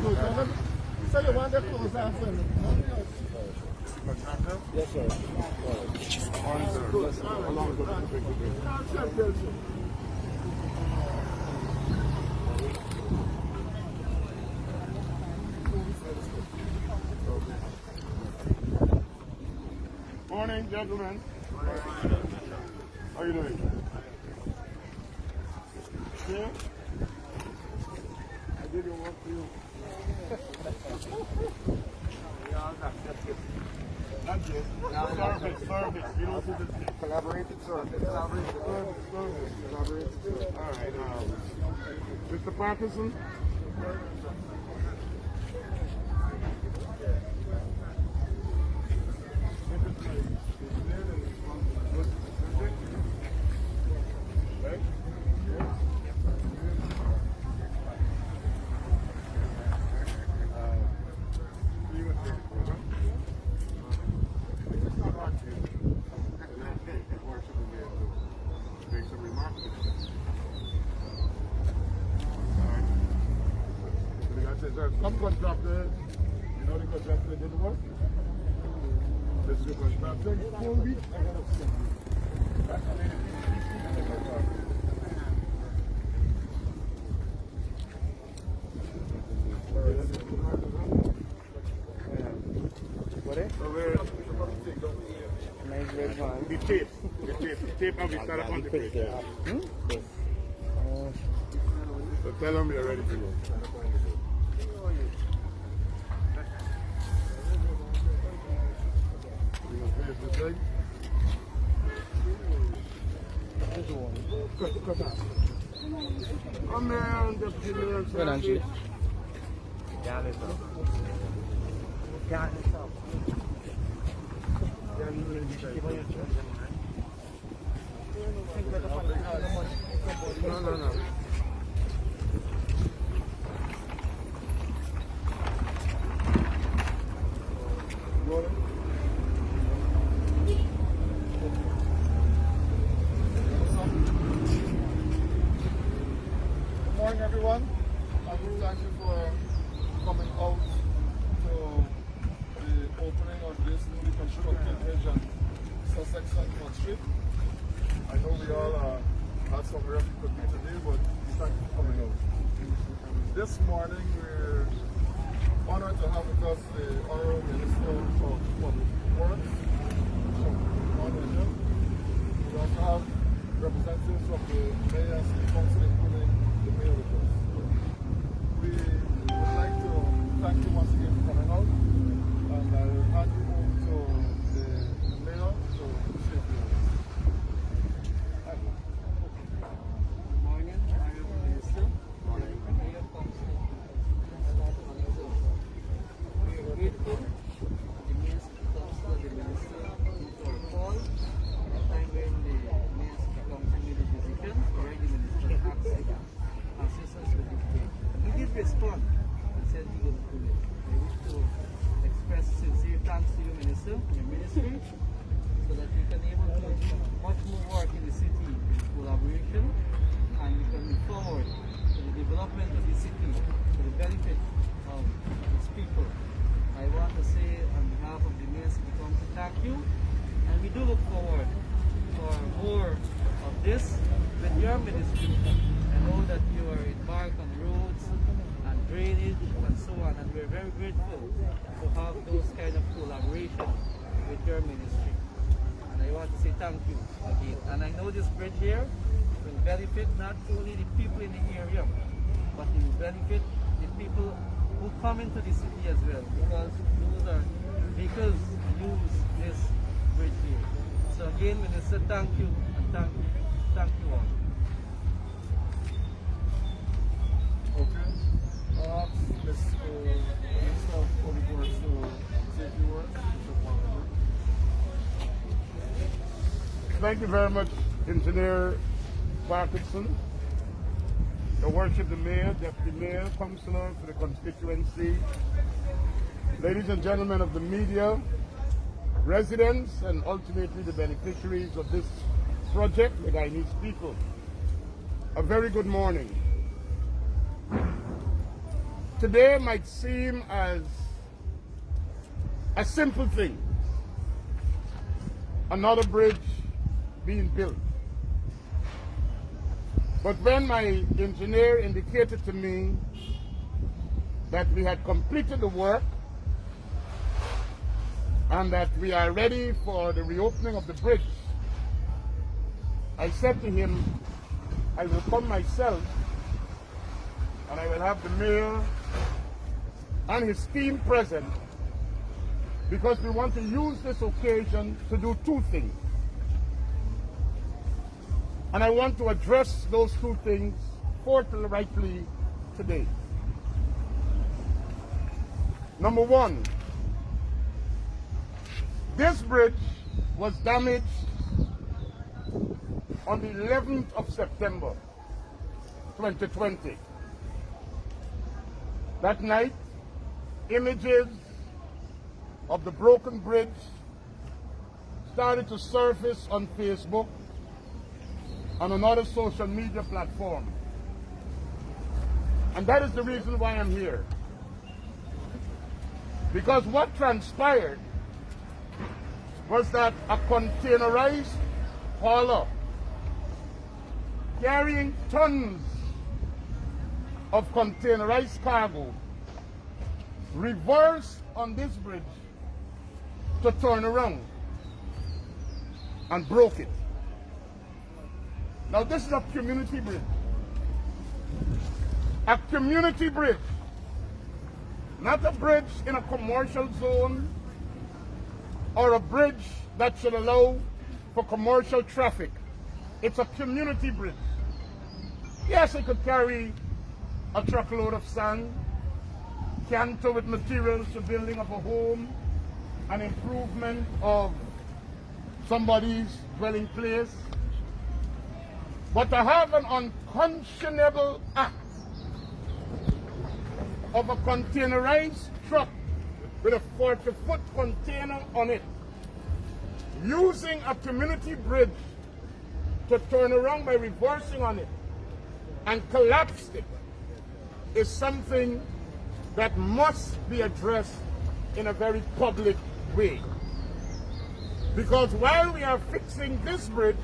So you want the clothes off? Yes, sir. Morning, gentlemen. How are you doing? Yeah? I didn't want to. Not yet. Service. You don't see the collaborated service. Collaborated service. All right. Mr. Parkinson? Some contractor, you know the contractor did the work? This is the contractor. 4 weeks. What is? Nice red one. The tape and we start up on the bridge. Yes. So tell them we are ready to go. Come here, just give me a second. No. Good morning, everyone. I would thank you for coming out to the opening of this newly constructed bridge on Sussex and Hogg Street. I know we all had somewhere we could be today, but thank you for coming out. This morning we're honored to have with us the Honorable Minister of Public Works. We also have representatives from the Mayor and City Council, including the Mayor with us. We would like to thank you once again for coming out, and I will hand you over to the Mayor to say a few words. Good morning, Honorable Minister. Morning. Mayor Council. We are grateful the Mayor City Council, the Minister, to our call at a time when the Mayor City Council made a decision for the Minister to assist us with this case. He did respond and said he would do it. I wish to express sincere thanks to you, Minister, and your ministry, so that we can be able to do much more work in the city in collaboration, and we can move forward to the development of the city for the benefit of its people. I want to say on behalf of the Mayor City Council, thank you, and we do look forward for more of this with your ministry. I know that you are embarked on roads and drainage and so on, and we're very grateful to have those kind of collaboration with your ministry. And I want to say thank you again. And I know this bridge here will benefit not only the people in the area, but it will benefit the people who come into the city as well, because those are vehicles use this bridge here. So again, Minister, thank you, and thank you all. Okay. Mr. Minister of Public Works to say a few words. Thank you very much, Engineer Parkinson. Your Worship, the Mayor, Deputy Mayor, Councillor for the constituency, ladies and gentlemen of the media, residents, and ultimately the beneficiaries of this project, the Guyanese people. A very good morning. today might seem as a simple thing, another bridge being built. But when my engineer indicated to me that we had completed the work and that we are ready for the reopening of the bridge, I said to him, I will come myself and I will have the mayor and his team present, because we want to use this occasion to do two things. And I want to address those two things forthrightly today. Number one, this bridge was damaged on the 11th of September, 2020. That night, images of the broken bridge started to surface on Facebook and on other social media platforms. And that is the reason why I'm here. Because what transpired was that a containerized hauler carrying tons of containerized cargo reversed on this bridge to turn around and broke it. Now this is a community bridge. A community bridge. Not a bridge in a commercial zone or a bridge that should allow for commercial traffic. It's a community bridge. Yes, it could carry a truckload of sand, canter with materials for building of a home, an improvement of somebody's dwelling place. But to have an unconscionable act of a containerized truck with a 40-foot container on it, using a community bridge to turn around by reversing on it and collapsed it, is something that must be addressed in a very public way. Because while we are fixing this bridge,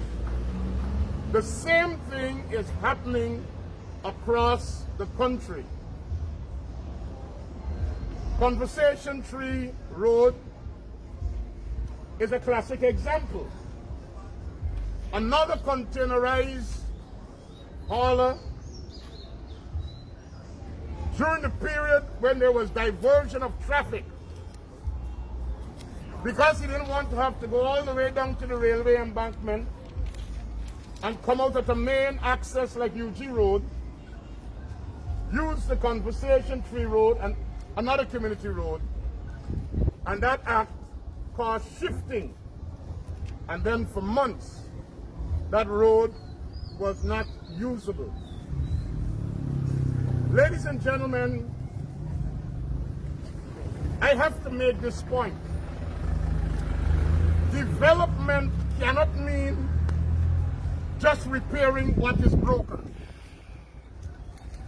the same thing is happening across the country. Conversation Tree Road is a classic example. Another containerized hauler, during the period when there was diversion of traffic, because he didn't want to have to go all the way down to the railway embankment and come out at the main access like UG Road, used the Conversation Tree Road and another community road, and that act caused shifting. And then for months, that road was not usable. Ladies and gentlemen, I have to make this point. Development cannot mean just repairing what is broken.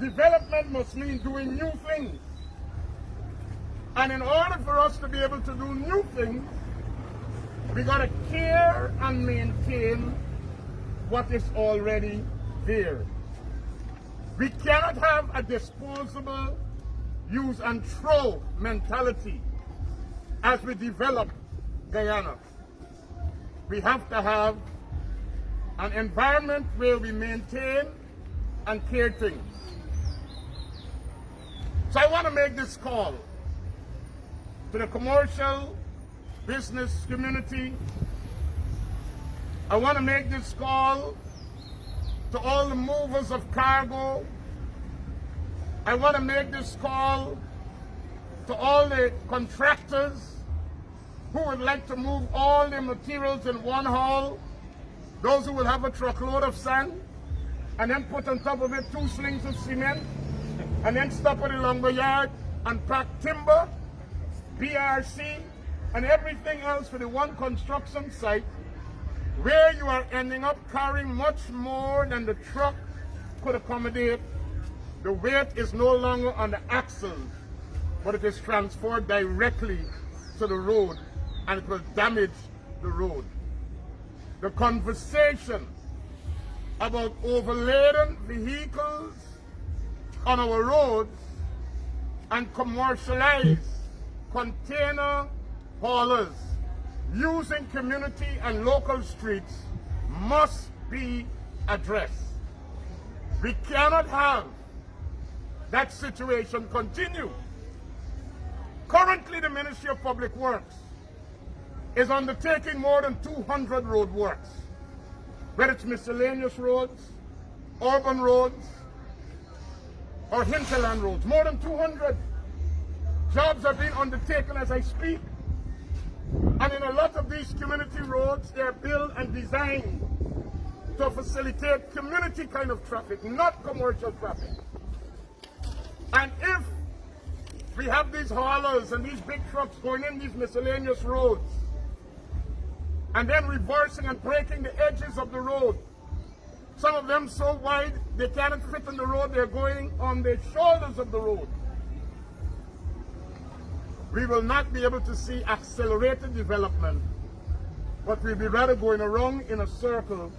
Development must mean doing new things. And in order for us to be able to do new things, we got to care and maintain what is already there. We cannot have a disposable, use and throw mentality as we develop Guyana. We have to have an environment where we maintain and care things. So I want to make this call to the commercial business community. I want to make this call to all the movers of cargo. I want to make this call to all the contractors who would like to move all their materials in one haul, those who will have a truckload of sand, and then put on top of it 2 slings of cement, and then stop at the lumber yard and pack timber, BRC, and everything else for the one construction site, where you are ending up carrying much more than the truck could accommodate, the weight is no longer on the axle, but it is transferred directly to the road, and it will damage the road. The conversation about overladen vehicles on our roads and commercialized container haulers using community and local streets must be addressed. We cannot have that situation continue. Currently, the Ministry of Public Works is undertaking more than 200 road works, whether it's miscellaneous roads, urban roads, or hinterland roads. More than 200 jobs are being undertaken as I speak. And in a lot of these community roads, they are built and designed to facilitate community kind of traffic, not commercial traffic. And if we have these haulers and these big trucks going in these miscellaneous roads, and then reversing and breaking the edges of the road, some of them so wide they cannot fit in the road, they're going on the shoulders of the road, we will not be able to see accelerated development, but we'll be rather going around in a circle,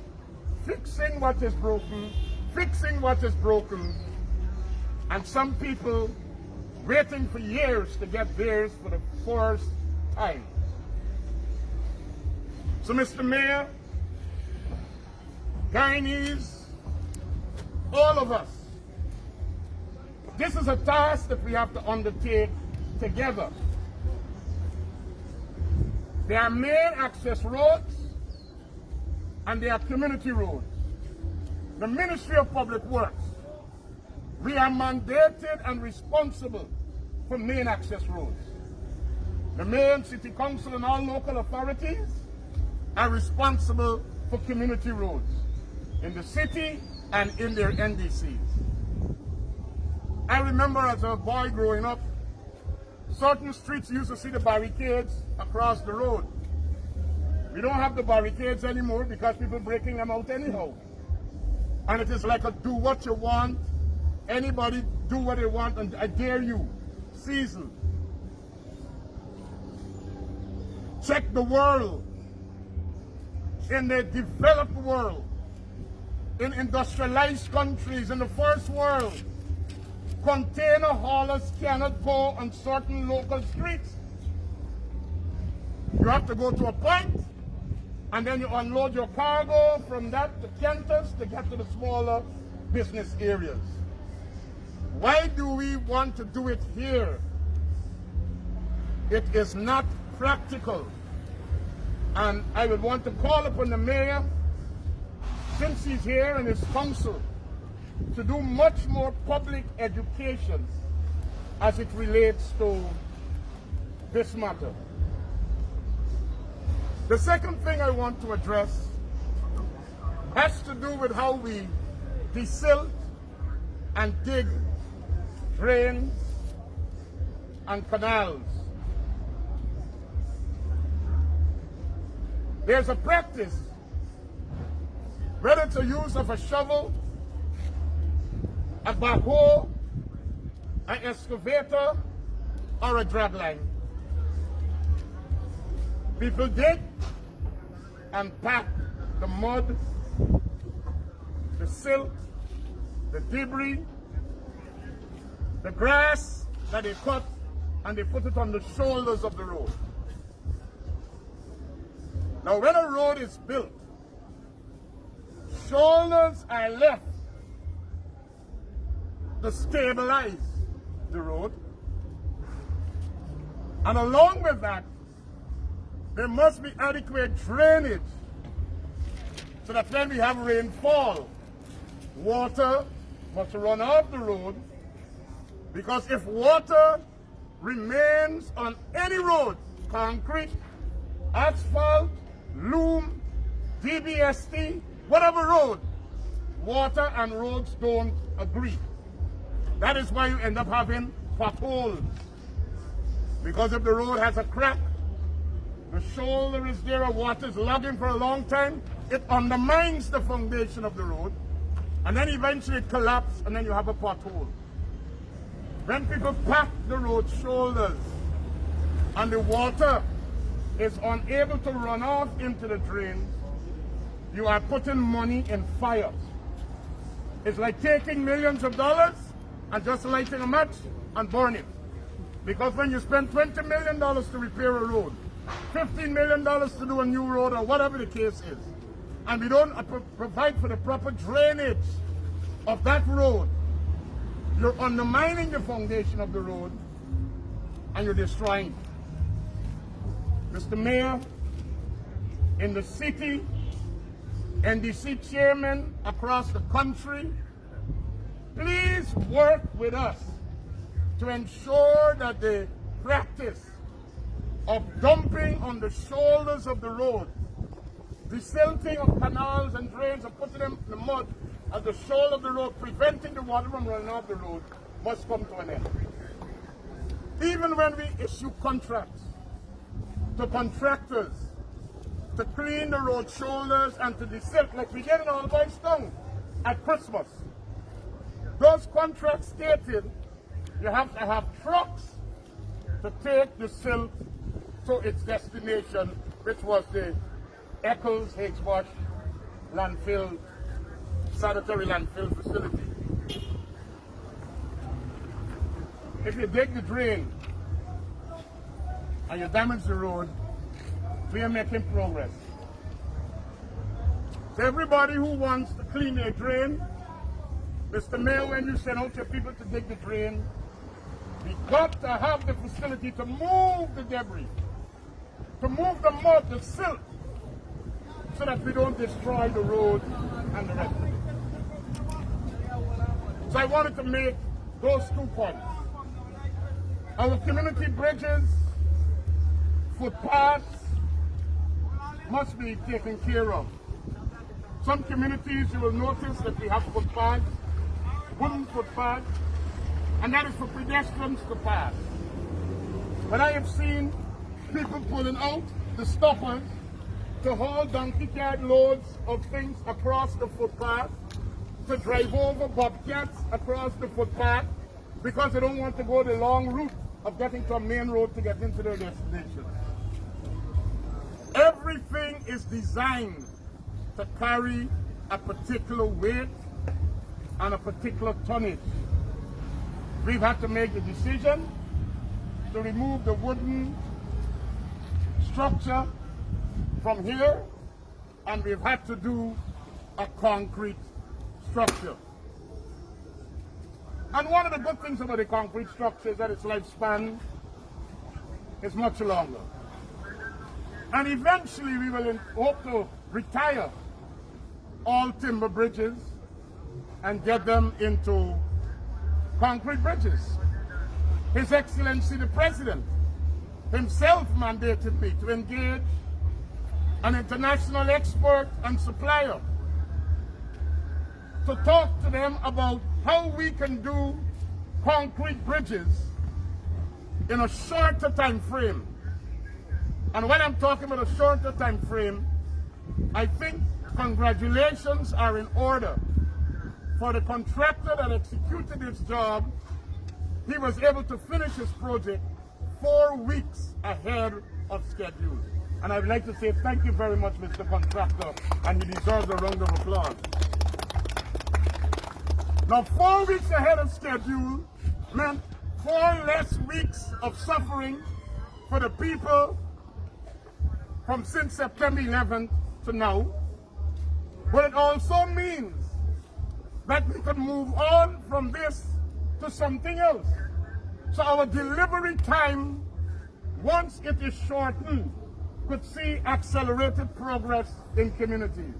fixing what is broken, and some people waiting for years to get theirs for the first time. So, Mr. Mayor, Guyanese, all of us, this is a task that we have to undertake together. There are main access roads and there are community roads. The Ministry of Public Works, we are mandated and responsible for main access roads. The mayor and city council and all local authorities are responsible for community roads in the city and in their NDCs. I remember as a boy growing up, certain streets used to see the barricades across the road. We don't have the barricades anymore because people breaking them out anyhow. And it is like a do what you want, anybody do what they want, and I dare you season. Check the world. In the developed world, in industrialized countries, in the first world, container haulers cannot go on certain local streets. You have to go to a point, and then you unload your cargo from that to Kentus to get to the smaller business areas. Why do we want to do it here? It is not practical. And I would want to call upon the mayor, since he's here, and his council, to do much more public education as it relates to this matter. The second thing I want to address has to do with how we desilt and dig drains and canals. There's a practice, whether it's a use of a shovel, a backhoe, an excavator, or a dragline. People dig and pack the mud, the silt, the debris, the grass that they cut, and they put it on the shoulders of the road. Now, when a road is built, shoulders are left to stabilize the road. And along with that, there must be adequate drainage so that when we have rainfall, water must run off the road, because if water remains on any road, concrete, asphalt, loom, DBST, whatever road, water and roads don't agree. That is why you end up having potholes. Because if the road has a crack, the shoulder is there, or water is logging for a long time, it undermines the foundation of the road, And then eventually it collapses, and then you have a pothole. When people pack the road shoulders and the water is unable to run off into the drains, you are putting money in fire. It's like taking millions of dollars and just lighting a match and burning it. Because when you spend $20 million to repair a road, $15 million to do a new road or whatever the case is, and we don't provide for the proper drainage of that road, you're undermining the foundation of the road and you're destroying it. Mr. Mayor, in the city, NDC chairman across the country, please work with us to ensure that the practice of dumping on the shoulders of the road, the silting of canals and drains and putting them in the mud at the shoulder of the road, preventing the water from running off the road, must come to an end. Even when we issue contracts to contractors to clean the road shoulders and to desilt, like we did in All Boys Town at Christmas, those contracts stated you have to have trucks to take the silt to its destination, which was the Edghill H-Bush landfill, sanitary landfill facility. If you dig the drain and you damage the road, we are making progress. So everybody who wants to clean their drain, Mr. Mayor, when you send out your people to dig the drain, we got to have the facility to move the debris, to move the mud, the silt, so that we don't destroy the road and the rest of it. So I wanted to make those 2 points. Our community bridges, footpaths, must be taken care of. Some communities, you will notice that we have footpaths, wooden footpaths, and that is for pedestrians to pass. But I have seen people pulling out the stoppers to haul donkey cart loads of things across the footpath, to drive over bobcats across the footpath, because they don't want to go the long route of getting to a main road to get into their destination. Everything is designed to carry a particular weight and a particular tonnage. We've had to make the decision to remove the wooden structure from here, and we've had to do a concrete structure. And one of the good things about the concrete structure is that its lifespan is much longer. And eventually we will hope to retire all timber bridges and get them into concrete bridges. His Excellency the President himself mandated me to engage an international expert and supplier to talk to them about how we can do concrete bridges in a shorter time frame. And when I'm talking about a shorter time frame, I think congratulations are in order for the contractor that executed his job. He was able to finish his project 4 weeks ahead of schedule. And I'd like to say thank you very much, Mr. Contractor, and he deserves a round of applause. Now, 4 weeks ahead of schedule meant 4 less weeks of suffering for the people from since September 11th to now. But it also means that we could move on from this to something else. So our delivery time, once it is shortened, could see accelerated progress in communities.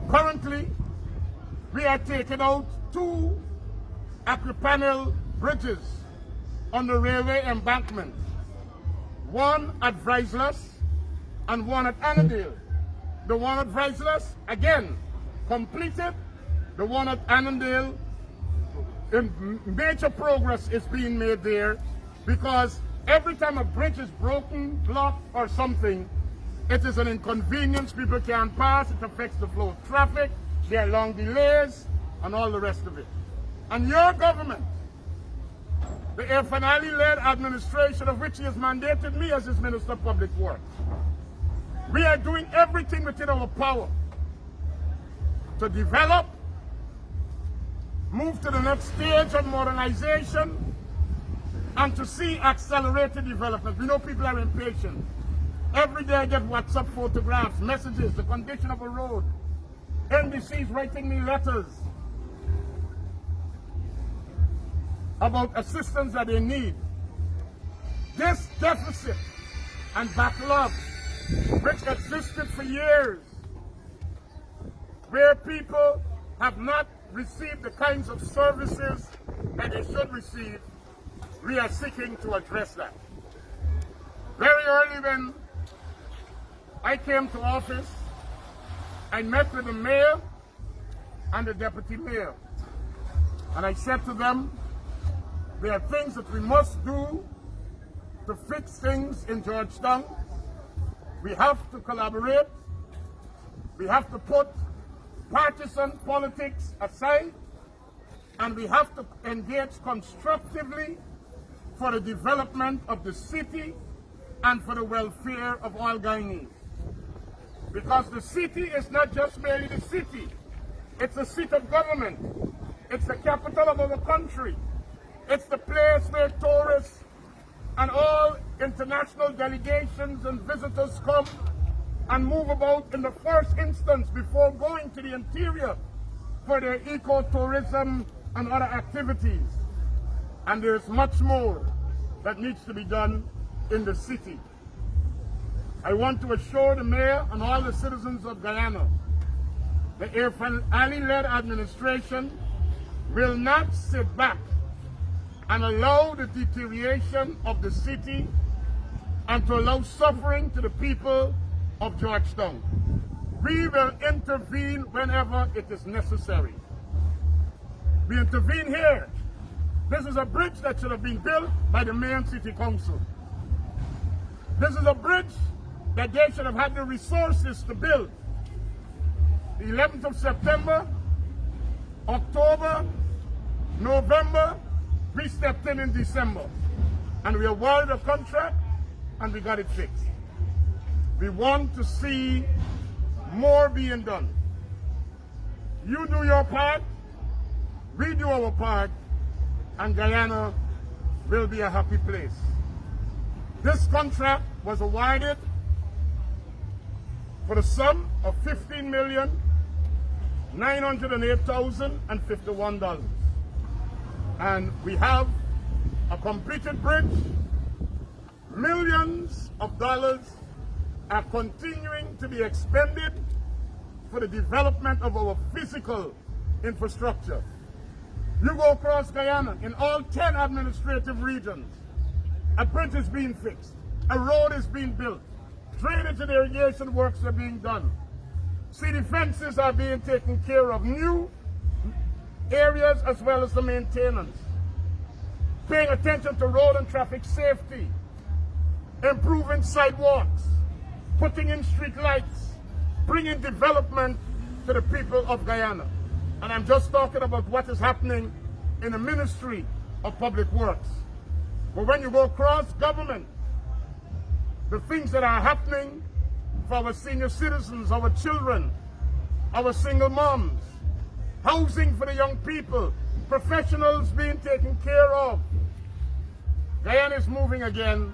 Currently, we are taking out 2 aquapanel bridges on the railway embankment. One at Vriseless and one at Annandale. The one at Vriseless, again, completed. The one at Annandale, major progress is being made there, because every time a bridge is broken, blocked, or something, it is an inconvenience. People can't pass. It affects the flow of traffic. there are long delays, and all the rest of it. And your government, the Finale-led administration of which he has mandated me as his Minister of Public Works, we are doing everything within our power to develop, move to the next stage of modernization, and to see accelerated development. We know people are impatient. Every day I get WhatsApp photographs, messages, the condition of a road. NBC's writing me letters about assistance that they need. This deficit and backlog, which existed for years, where people have not received the kinds of services that they should receive, we are seeking to address that. Very early when I came to office, I met with the mayor and the deputy mayor. And I said to them, there are things that we must do to fix things in Georgetown. We have to collaborate. We have to put partisan politics aside. And we have to engage constructively for the development of the city and for the welfare of all Guyanese. Because the city is not just merely the city. It's a seat of government. It's the capital of our country. It's the place where tourists and all international delegations and visitors come and move about in the first instance before going to the interior for their ecotourism and other activities. And there's much more that needs to be done in the city. I want to assure the mayor and all the citizens of Guyana, the Ali-led administration will not sit back and allow the deterioration of the city and to allow suffering to the people of Georgetown. We will intervene whenever it is necessary. We intervene here. This is a bridge that should have been built by the mayor and city council. This is a bridge that they should have had the resources to build. The 11th of September, October, November, we stepped in December. And we awarded a contract and we got it fixed. We want to see more being done. You do your part, we do our part, and Guyana will be a happy place. This contract was awarded for the sum of $15,908,051. And we have a completed bridge. Millions of dollars are continuing to be expended for the development of our physical infrastructure. You go across Guyana, in all 10 administrative regions, a bridge is being fixed, a road is being built, drainage and irrigation works are being done, city fences are being taken care of, new areas as well as the maintenance, paying attention to road and traffic safety, improving sidewalks, putting in street lights, bringing development to the people of Guyana. And I'm just talking about what is happening in the Ministry of Public Works. But when you go across government, the things that are happening for our senior citizens, our children, our single moms, housing for the young people, professionals being taken care of. Guyana is moving again,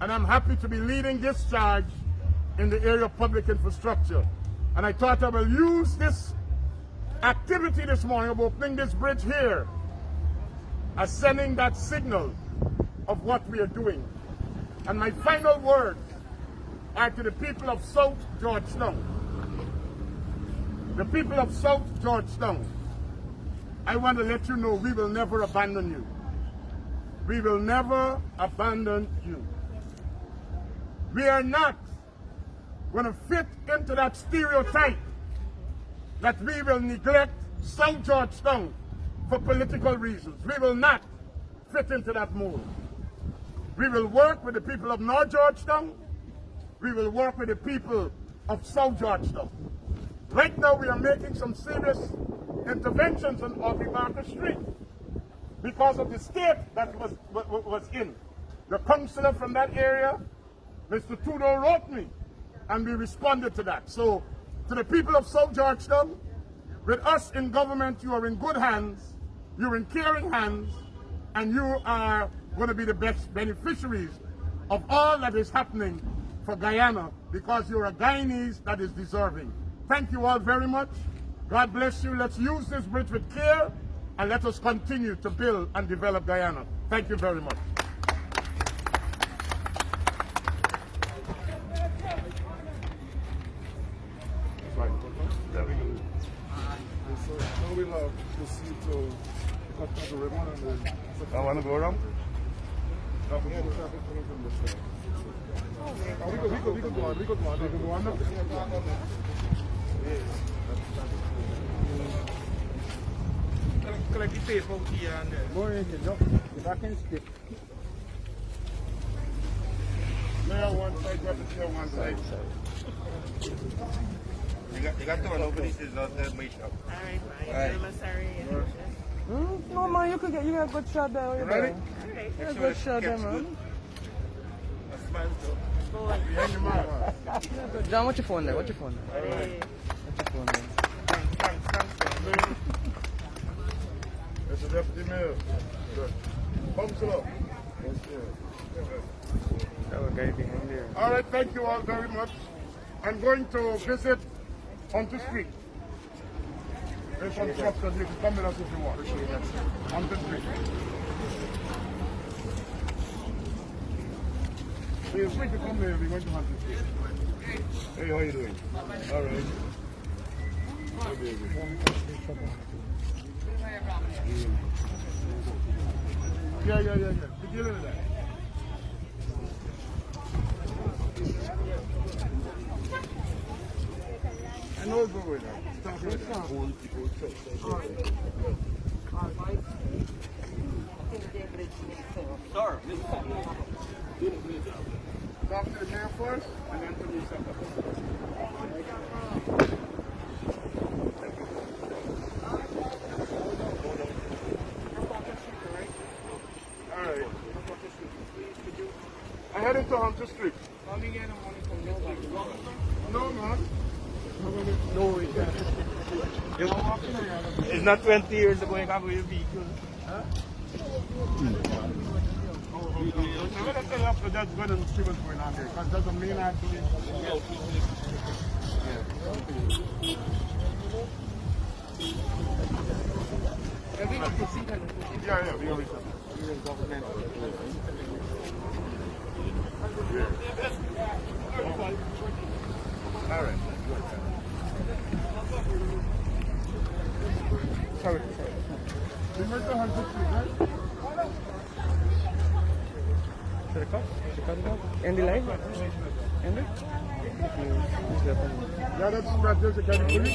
and I'm happy to be leading this charge in the area of public infrastructure. And I thought I will use this activity this morning of opening this bridge here as sending that signal of what we are doing. And my final words are to the people of South Georgetown. The people of South Georgetown, I want to let you know we will never abandon you. We will never abandon you. We are not going to fit into that stereotype that we will neglect South Georgetown for political reasons. We will not fit into that mold. We will work with the people of North Georgetown. We will work with the people of South Georgetown. Right now we are making some serious interventions on Audrey Barker Street because of the state that was in. The councillor from that area, Mr. Trudeau, wrote me, and we responded to that. So, to the people of South Georgetown, with us in government, you are in good hands, you're in caring hands, and you are going to be the best beneficiaries of all that is happening for Guyana, because you're a Guyanese that is deserving. Thank you all very much. God bless you. Let's use this bridge with care, and let us continue to build and develop Guyana. Thank you very much. So now we'll proceed to cut the ribbon and then... I want to go around? Yeah, the traffic coming from this side. Oh, we could go on. We could go on. Collect the tape out here and there. Go in here, if I can skip. Mayor one side, Deputy one side. You got to run over this is not the my shop. Alright, I'm sorry. No man, you got a good shot there. You Ready? Okay. got a good shot there, man. A smile too. Behind the man. John, what's your phone there? What's your phone there? Hey. What's your phone there? Thanks. It's the Deputy Mayor. Councillor. That guy behind there. All right, thank you all very much. I'm going to visit Hunter Street. There's some shops that you can come with us if you want. Hunter Street. Feel free to come here if you want to Hunter Street. Hey, how you doing? All right. Hey, baby. Yeah. Be dealing with that. I know it's over there. Stop right there. Sir, Talk to the mayor first, and then to me something. All right. I headed to Hunter Street. No, man. No, it's not 20 years ago you can go with your vehicle. I'm going to tell you after that's going to see what's going on here, because that doesn't mean I have to leave. Yeah, we already said all right. Sorry. We went to Hunter Street, right? Should I cut? End the live? End it? Yeah, that's just a category.